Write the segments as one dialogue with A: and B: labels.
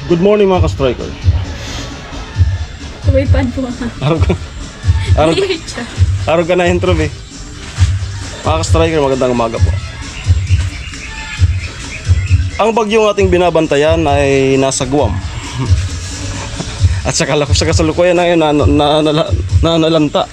A: Good morning mga ka-striker.
B: May pan po.
A: Araw ka na intro eh. Mga ka-striker, magandang umaga po. Ang bagyong ating binabantayan ay nasa Guam. At sa kasalukuyan na yun, nanalanta. Nanalanta.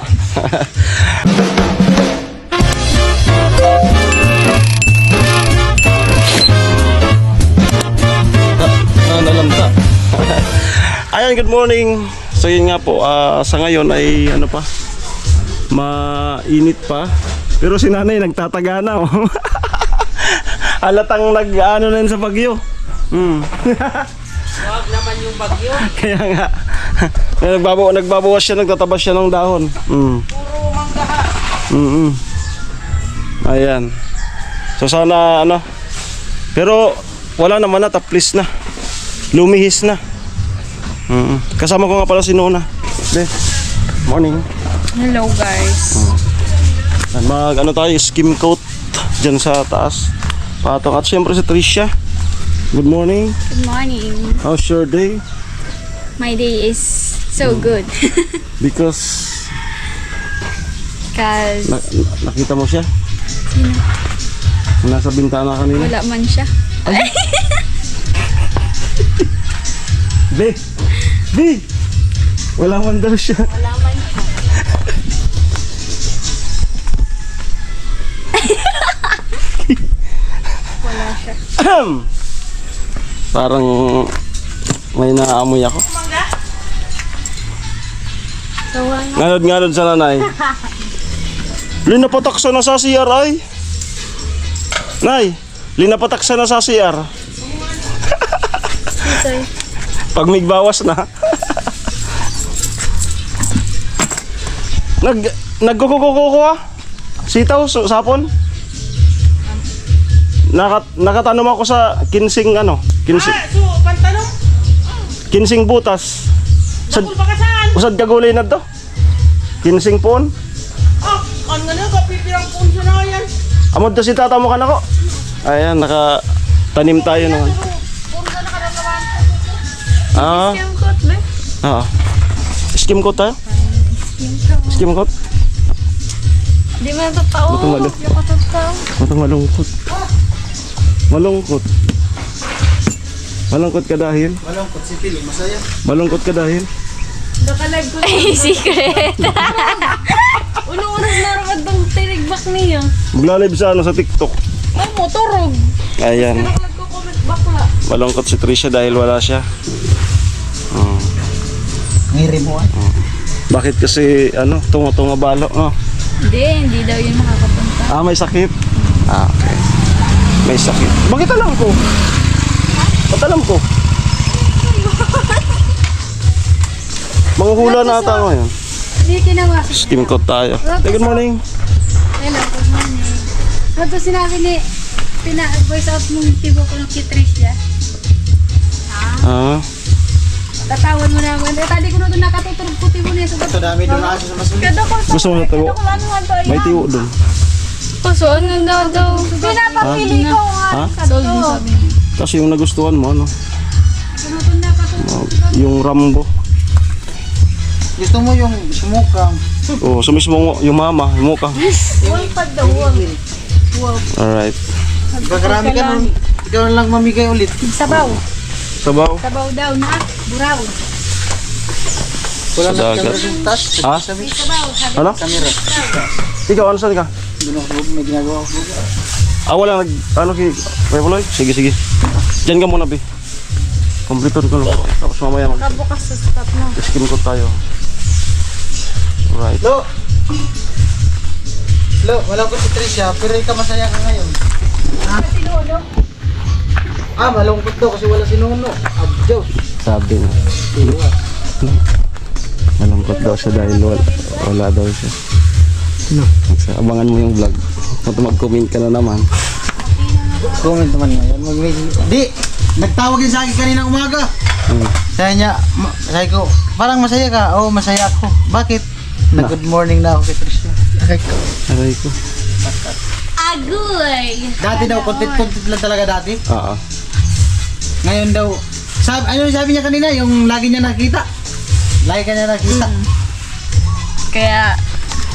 A: Ayan, good morning. So yun nga po, sa ngayon ay ano pa, mainit pa. Pero si nanay nagtataga na. Oh. Halatang nag-ano na yun sa bagyo.
C: Wag naman yung bagyo.
A: Kaya nga. Nagbabawas siya, nagtatabas siya ng dahon.
C: Puro manggaha.
A: Ayan. So sana ano. Pero wala naman na, taplis na. Lumihis na. Kasama ko nga pala si Nona. Morning.
B: Hello guys.
A: Mag ano tayo, skim coat dyan sa taas. Patong. At syempre si Tricia. Good morning.
B: Good morning.
A: How's your day?
B: My day is so good.
A: Because nakita mo siya?
B: Sino?
A: Nasa bintana kanina.
B: Wala man siya.
A: Di! Wala man daw siya.
B: Wala man siya. Wala siya.
A: Parang may naamoy ako. Nganod sa nanay. Linapataksa na sa CR ay. Nay, linapataksa na sa CR. Pag may bawas na. Nagkukukuku ah. Sitaw, sapon. Nakatanong ako sa kinsing ano.
C: So, pantalong?
A: Kinsing butas.
C: Nakul ba ka saan?
A: Usad kagulay na to. Kinsing pon.
C: Ano nga na, kapipirang punso na yan.
A: Amod to si tata mo ka na ko. Ayan, nakatanim tayo naman.
C: Punso na ka na naman.
B: Skim coat ba?
A: Oo. Skim coat tayo? Skim coat?
B: Di man ito tao.
A: Matong
B: Yung katotoo.
A: malungkot. Malungkot. Malungkot ka dahil?
D: Malungkot si Pili, masaya.
A: Malungkot ka dahil?
C: Nakalag ko.
B: Ay, secret.
C: Uno-unos na rin itong tinigbak niya.
A: Maglalive sa ano sa TikTok.
C: Ay, motorog.
A: Ayan.
C: Nakalag ko comment bakla.
A: Malungkot si Tricia dahil wala siya.
D: Ngiri mo ah.
A: Bakit kasi ano, tunga balo, no?
B: Hindi daw yun makakapunta.
A: May sakit. Okay. May sakit. Bakit alam ko? Ba't alam ko? Manghula na ata ngayon.
B: Hindi kinawa.
A: Skim coat tayo. Hey, good morning.
B: Hello, good morning. Ano sinabi ni voice out mong tibo ko ng Tricia? Tatawan mo naman. Tadi ko na doon nakatuturog ko tibo niya.
D: Ito dami doon na sa masulit.
C: Kada ko sa
A: Gusto mo na tayo? May tiwo doon.
B: Puso, ano daw?
C: pinapapili ko nga.
B: Sold mo sabi niya.
A: Kasi yung nagustuhan mo, ano?
B: Doon nakatuturog.
A: Yung Rambo.
D: Gusto mo yung sumukang.
A: Oh, sa mismo yung mama, yung mukha.
C: Wolfad daw, wolf.
A: Alright.
D: Pagkarami ka nun, ikaw na lang mamigay ulit.
B: Sabaw.
A: Sabaw.
B: Sabaw daw na. Buraw.
D: Wala
A: Sa
D: na
A: dagat.
D: camera yung touch.
A: Ha?
D: Sabi,
B: Sabaw. Sabi
A: Ano?
D: camera.
A: Ikaw, ano saan ka?
D: Doon ako, may ginagawa ko.
A: Wala ano Kuya Puloy? Sige. Diyan ka muna, Bi. Kompleton ko lang. Tapos mamaya
B: Kabukas sa stop mo.
A: skim coat tayo. Right.
D: Lo! Malungkot si Tricia, pero ikaw masaya ka ngayon. Malungkot daw kasi wala si Nono. Abjos.
A: Sabi na. Malungkot daw siya dahil wala daw siya. Abangan mo yung vlog. Kung mag-comment ka na naman.
D: Comment naman ngayon. Di! Nagtawag yun sa akin kanina umaga. Sabi niya, sabi ko, parang masaya ka. Oo, masaya ako. Bakit? Good morning na ako kay Tricia.
A: Aray ko.
B: Agoy!
D: Dati daw, content lang talaga dati.
A: Oo.
D: Ngayon daw, ano yung sabi niya kanina? Yung lagi niya nakita. Lagi ka niya nakita.
C: Kaya,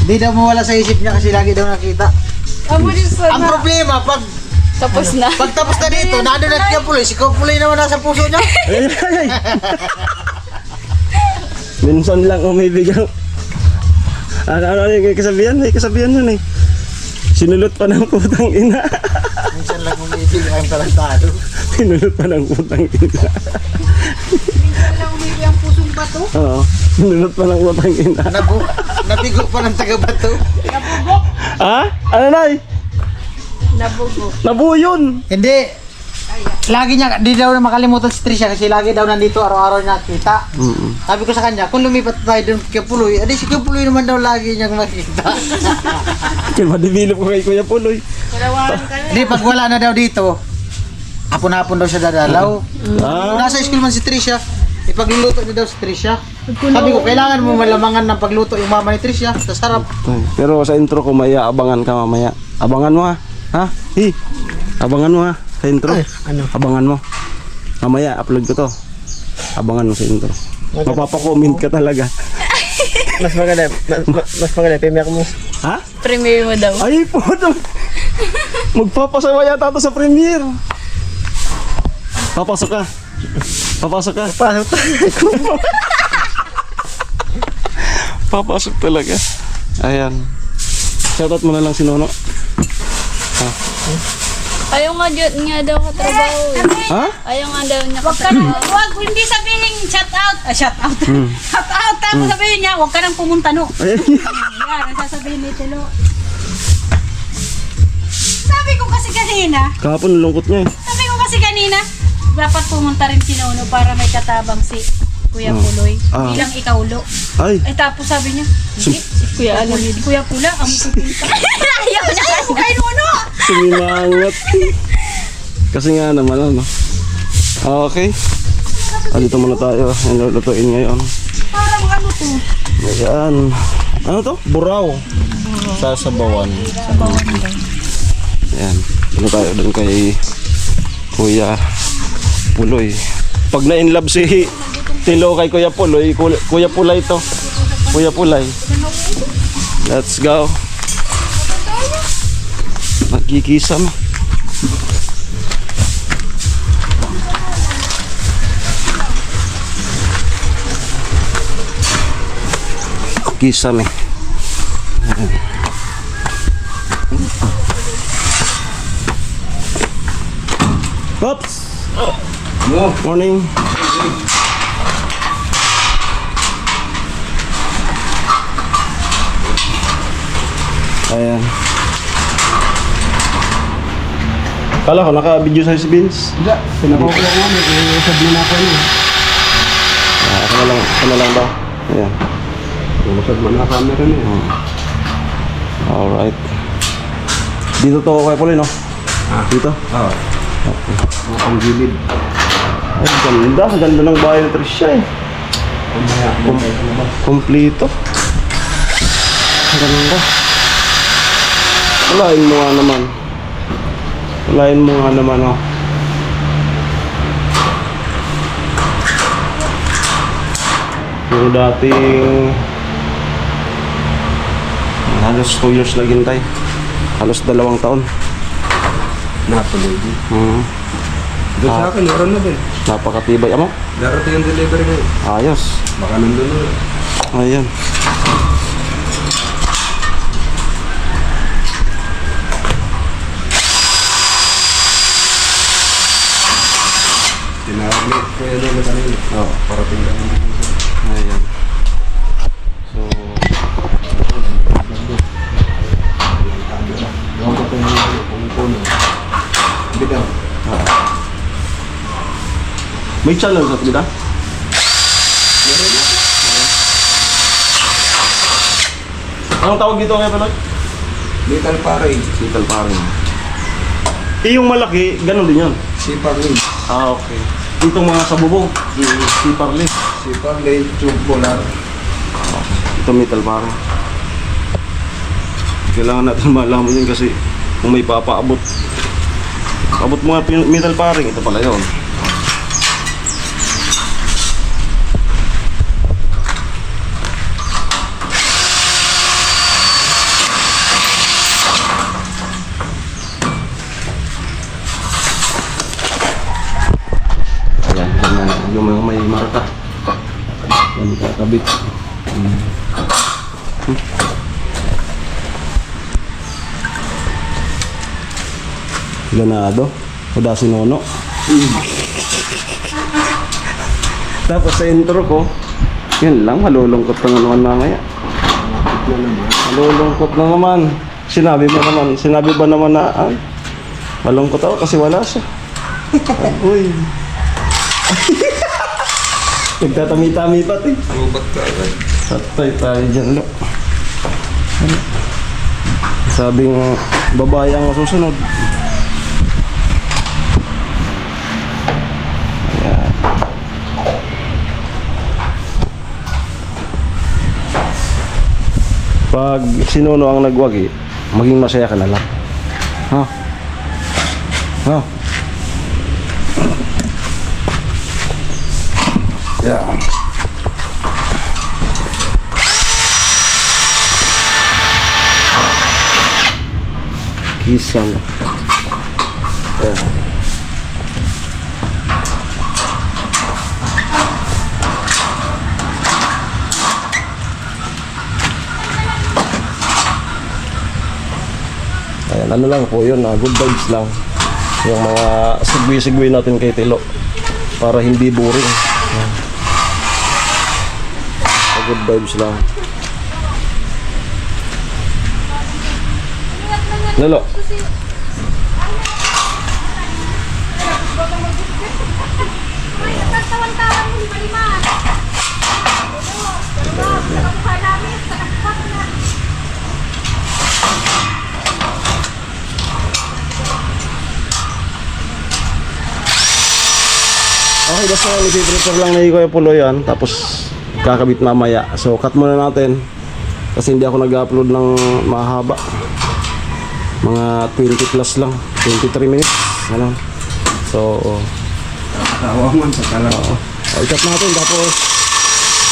D: Di daw mawala sa isip niya kasi lagi daw nakita.
C: amo din sa
D: Ang problema, pag
C: tapos na.
D: tapos na dito, nandun na siya puloy. Si Kupuloy naman nasa puso niya.
A: Ay, ay, ay. Minsan lang umibigyan. Ano yung kasabihan? May kasabihan yun eh. Sinulot pa ng putang ina.
D: Minsan lang umibig ang talantado.
A: Sinulot pa ng putang ina.
B: Minsan lang umibig ang pusong bato.
A: Oo. Sinulot pa ng putang ina.
D: Nabigo pa ng taga-bato.
A: Ha? Ano na
C: Nabugo.
A: Nabuo yun.
D: Hindi. Lagi niya, di daw na makalimutan si Trisha kasi lagi daw nandito araw-araw nakita. Sabi ko sa kanya, kung lumipat tayo doon kay Puloy, adi si Puloy naman daw lagi niyang makita.
A: Kaya ma-develop ko kay Kuya Puloy.
D: Hindi, pag wala na daw dito, hapon-hapon daw siya dadalaw. Kung nasa school man si Trisha, ipagluluto niya daw si Trisha. Sabi ko, kailangan mo malamangan ng pagluto yung mama ni Trisha. Sa sarap.
A: Pero sa intro ko maya, abangan ka mamaya. Abangan mo ha. Ha? Hi. Abangan mo ha. Sa intro.
D: Ano?
A: Abangan mo. Mamaya, upload ko to. Abangan mo sa intro. Mapapa-comment ka talaga.
D: Mas maganda, pimiyak mo.
A: Ha?
C: Premiere mo daw.
A: Ay po. Magpapasawa yata to sa premiere. Papasok ka. Papasok ka. Papasok talaga. Ayan. Shoutout mo na lang si Nono.
C: Ayaw nga daw katrabaho eh.
A: Ha?
C: Ayaw nga daw niya
B: Huwag ka nang, huwag, hindi sabihin shout out. Shout out. Shout out. Tapos sabihin niya, huwag ka nang pumunta no.
A: Ayan.
B: Yan, ang sasabihin ni Tilo. Sabi ko kasi kanina,
A: Kahapon lungkot niya eh.
B: dapat pumunta rin si Nono para may katabang si Kuya Puloy.
A: Ah.
B: Bilang ikaulo.
A: Ay.
B: Eh tapos sabi niya, hindi, si
C: Kuya Alamid.
B: Kuya Pula, ang pupunta. Ayaw na ako kay Nono.
A: Sumimangot. Kasi nga naman ano. Okay. Dito muna tayo. Ang lutuin ngayon.
B: Parang ano to?
A: Ayan. Ano to? Buraw. Sasabawan. Ayan. Dito tayo dun kay Kuya Puloy. Pag na-inlove si Tilo kay Kuya Puloy, Kuya Pulay to. Kuya Pulay. Let's go. Nagkikisam. Kisam eh. Oops. Morning. Ayan. Kala ko naka-video sa'yo si Vince.
D: Hindi, pinakuha ko lang namin. Sabi na ako yun.
A: Ako na lang daw. Ayan.
D: Masag mo na camera niya.
A: Alright. Dito to kay Pauline, no? Dito?
D: Oo. Ang gilid.
A: Ay, ganda. Ganda ng bahay ni Trisha eh.
D: Kumaya.
A: Kompleto. Ganda. Walain mo nga naman. Walain mo nga naman, oh. Yung dating halos 2 years naghintay. Halos 2 taon.
D: Natuloy din. Doon sa akin, meron na din.
A: Napakatibay. Amo?
D: Darating yung delivery ngayon.
A: Ayos.
D: Baka nandun na.
A: Ayan.
D: Tinawag na kaya doon na kanina. Oo, parating lang.
A: Ayan. So,
D: Gawin ko ito yung puno. Bitaw.
A: may channel sa kita? Anong tawag dito kaya pala?
D: Little Parade.
A: Little Paring. Yung malaki, ganun din yun.
D: Sipag Lane.
A: Ah, okay. Itong mga sabubong, si Parley.
D: Sipag Lane, Tubular.
A: Ito metal Paring. Kailangan natin malaman din kasi kung may papaabot. Abot mo nga metal Paring, ito pala yun. Yung mga may marka. Yan, kakabit. Ganado. Kuda si Nono. Tapos sa intro ko, yun lang, malulungkot na naman mamaya. Malulungkot na naman. Sinabi ba naman na, ay, malungkot ako kasi wala siya. Uy. Nagtatami-tami pati.
E: Lubat ka agad.
A: Satay tayo dyan, lo. Sabing babae ang masusunod. Ayan. Pag sinuno ang nagwagi, maging masaya ka na lang. Ha? Ha? Yeah. Kisang. Yeah. Ayan, ano lang po yun, good vibes lang. Yung mga sigwi-sigwi natin kay Tilo para hindi boring. Ayan. Good vibes lang. Lolo. Okay, basta ipiprepare lang ni Kuya Pulo yan, tapos kakabit mamaya. So cut muna natin kasi hindi ako nag-upload ng mahaba. Mga 20 plus lang, 23 minutes. Ano? So,
E: Tawangan sa talaw.
A: i-cut natin tapos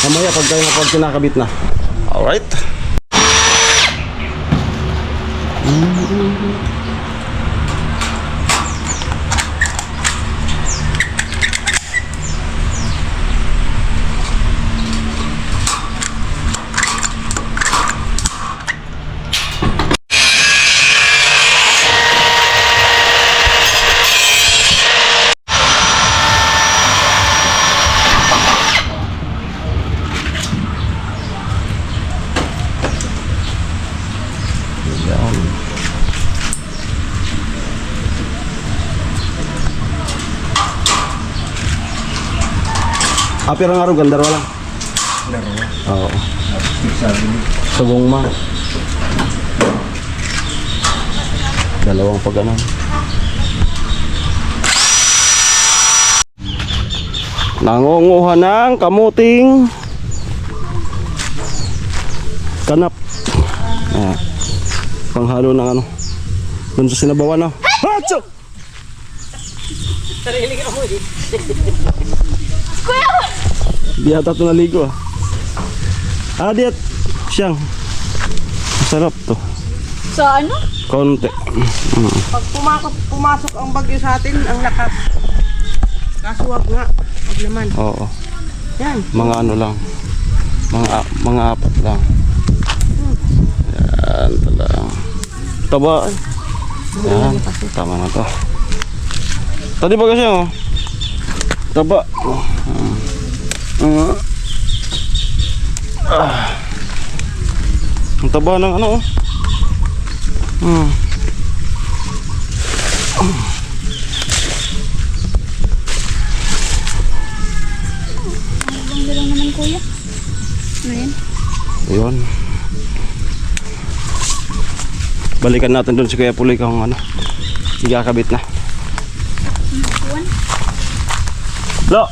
A: mamaya pag kinakabit na. Alright. Pero nga rin, ganda lang.
E: Darawa.
A: Oo.
E: Sabi niya.
A: Sagong ma. Dalawang pag-anan. Nangunguha ng kamuting kanap. Ayan. Panghalo ng ano. Doon sa sinabawan, no? Hacho!
C: Sarili ka mo eh.
A: Di ata ito naligo diat siyang masarap to
C: Sa ano?
A: konti.
F: Pag pumasok ang bagyo sa atin, ang lakas. Kaso wag nga, wag naman.
A: Oo,
F: Yan.
A: mga ano lang, mga apat lang. Yan talaga taba. Yan, tama na to. Tadi ba kasi taba. Ang taba ng ano.
B: Ganda lang naman kuya. Ano yan?
A: Ayun. Balikan natin doon si Kuya Puloy kung ano. Igakabit na.
B: Kuwan?
A: Lo,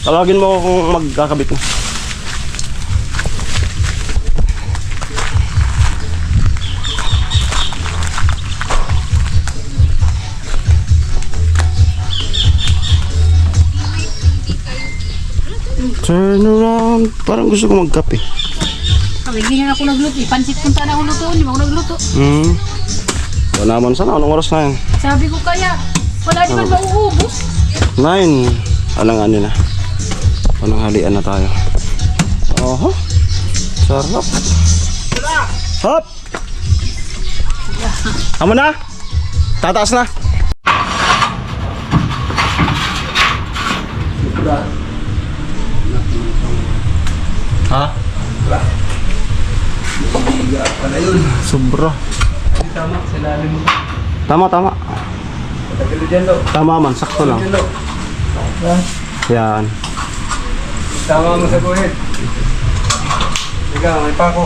A: tawagin mo kung magkakabit na. Turn around. Parang gusto ko magkape.
B: Hindi na ako nagluto. Pansit punta na ako luto. Hindi mo ako nagluto.
A: Wala naman sana. Anong oras na yan?
B: Sabi ko kaya, wala naman mauubos.
A: 9. alanganin na. Pananghalian na tayo. Oho. Sarap. Hop! Amo na? Tataas na? Ha?
E: Pala yun.
A: Sobra.
E: Tama, silalim mo.
A: Tama, tama.
E: Patagilo dyan, lo.
A: Tama man, sakto lang.
E: Dyan, lo.
A: Yan.
E: Tama mo sa guhit. Ikaw, may pako.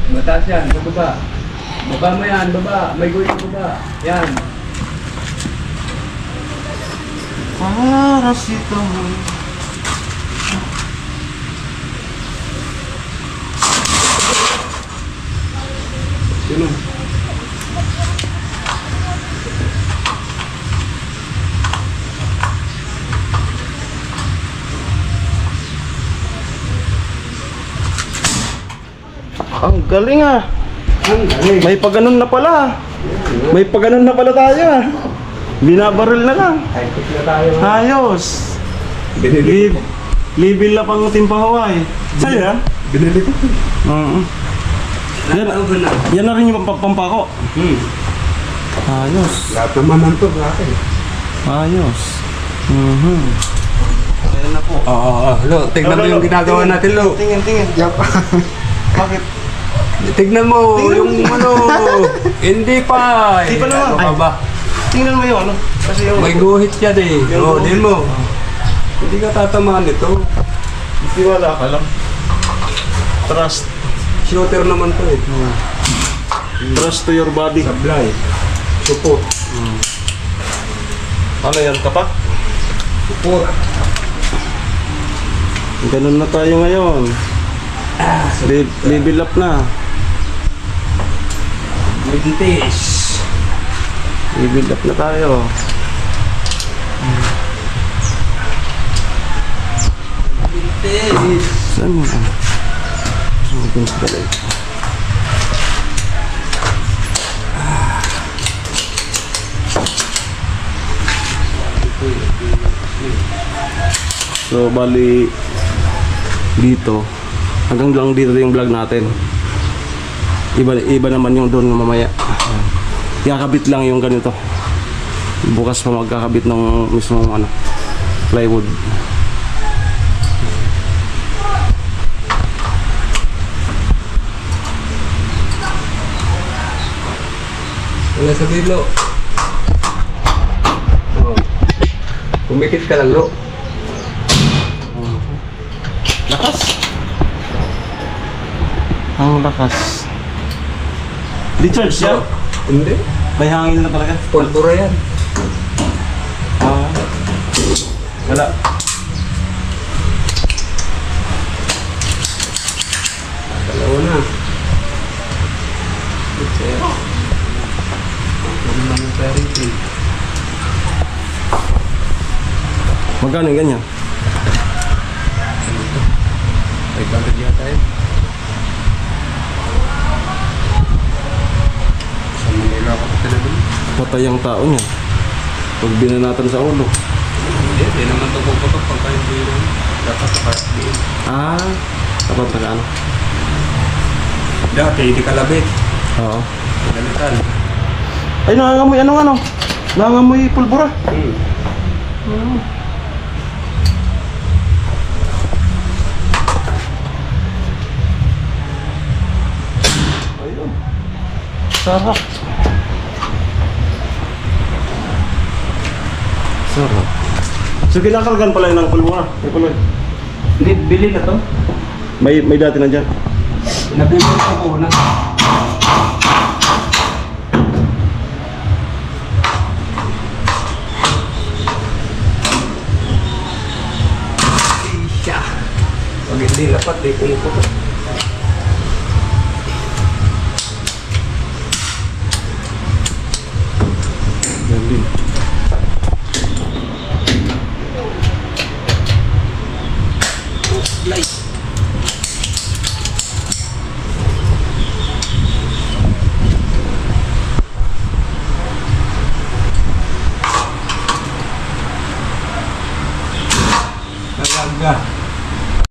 E: Mataas yan, sa baba. Baba mo yan, baba. May guhit sa baba. Yan.
D: Para sito.
E: Sino?
A: Ang galing ah.
E: Ang galing.
A: May paganon na pala. May paganon na pala tayo ah. Binabaril na lang.
E: High-tech na tayo.
A: Ayos.
E: Binili ko.
A: Libil na pang timpa Hawaii. Sa'yo yan?
E: Binili ko.
A: Oo. Yan,
E: na.
A: yan na rin yung pampako. Ayos.
E: Lahat naman ng to, bakit?
A: Ayos. Ayan na po.
E: Oo, lo. Tignan mo yung ginagawa natin, lo.
A: Tingin, tingin. Bakit?
E: Tignan mo yung ano. Hindi pa.
A: Hindi pa naman.
E: Ano ka ba?
A: Tingnan mo yung ano. Kasi yung...
E: May guhit yan eh. Oo, din mo. Hindi ka tatamaan nito.
A: Hindi wala ka lang. Trust.
E: Shooter naman to eh.
A: Trust to your body.
E: Sablay. Support.
A: Ano yan, kapak?
E: Support.
A: Ganun na tayo ngayon. Level up na.
E: Vintage.
A: Level up na tayo.
E: Vintage.
A: Saan mo? Saan mo pala ito? So bali dito hanggang lang dito yung vlog natin. Iba naman yung doon mamaya. Kakabit lang yung ganito. Bukas pa magkakabit ng mismong ano, plywood.
E: Wala sa bilo. Oh. Pumikit ka lang, lo.
A: Lakas. Ang lakas. Di-charge yan?
E: Hindi.
A: May hangin na talaga.
E: Pulpura yan.
A: Ah. Wala.
E: Dalawa na. Okay. Ano naman yung parenting?
A: Magkano yung ganyan?
E: Ay, bagad yata yun. Sa Manila ako pa talaga.
A: Patay ang tao niya. Pag binanatan sa ulo.
E: Hindi naman ito puputok pag kayo dito. Dapat sa karapin.
A: Ah. Dapat na ano?
E: Dati, hindi kalabit.
A: Oo.
E: Galitan.
A: Ay, nangangamoy. Anong ano? Nangangamoy pulbura. Ayun. Sarap. Sarap. So, kinakalgan pala yun ng pulbura. May pala.
E: Hindi, bili na to.
A: May dati na dyan.
E: Nabili ko una. Isya. Pag hindi lapat, di pumuputok.
A: Galing.
E: flashlight.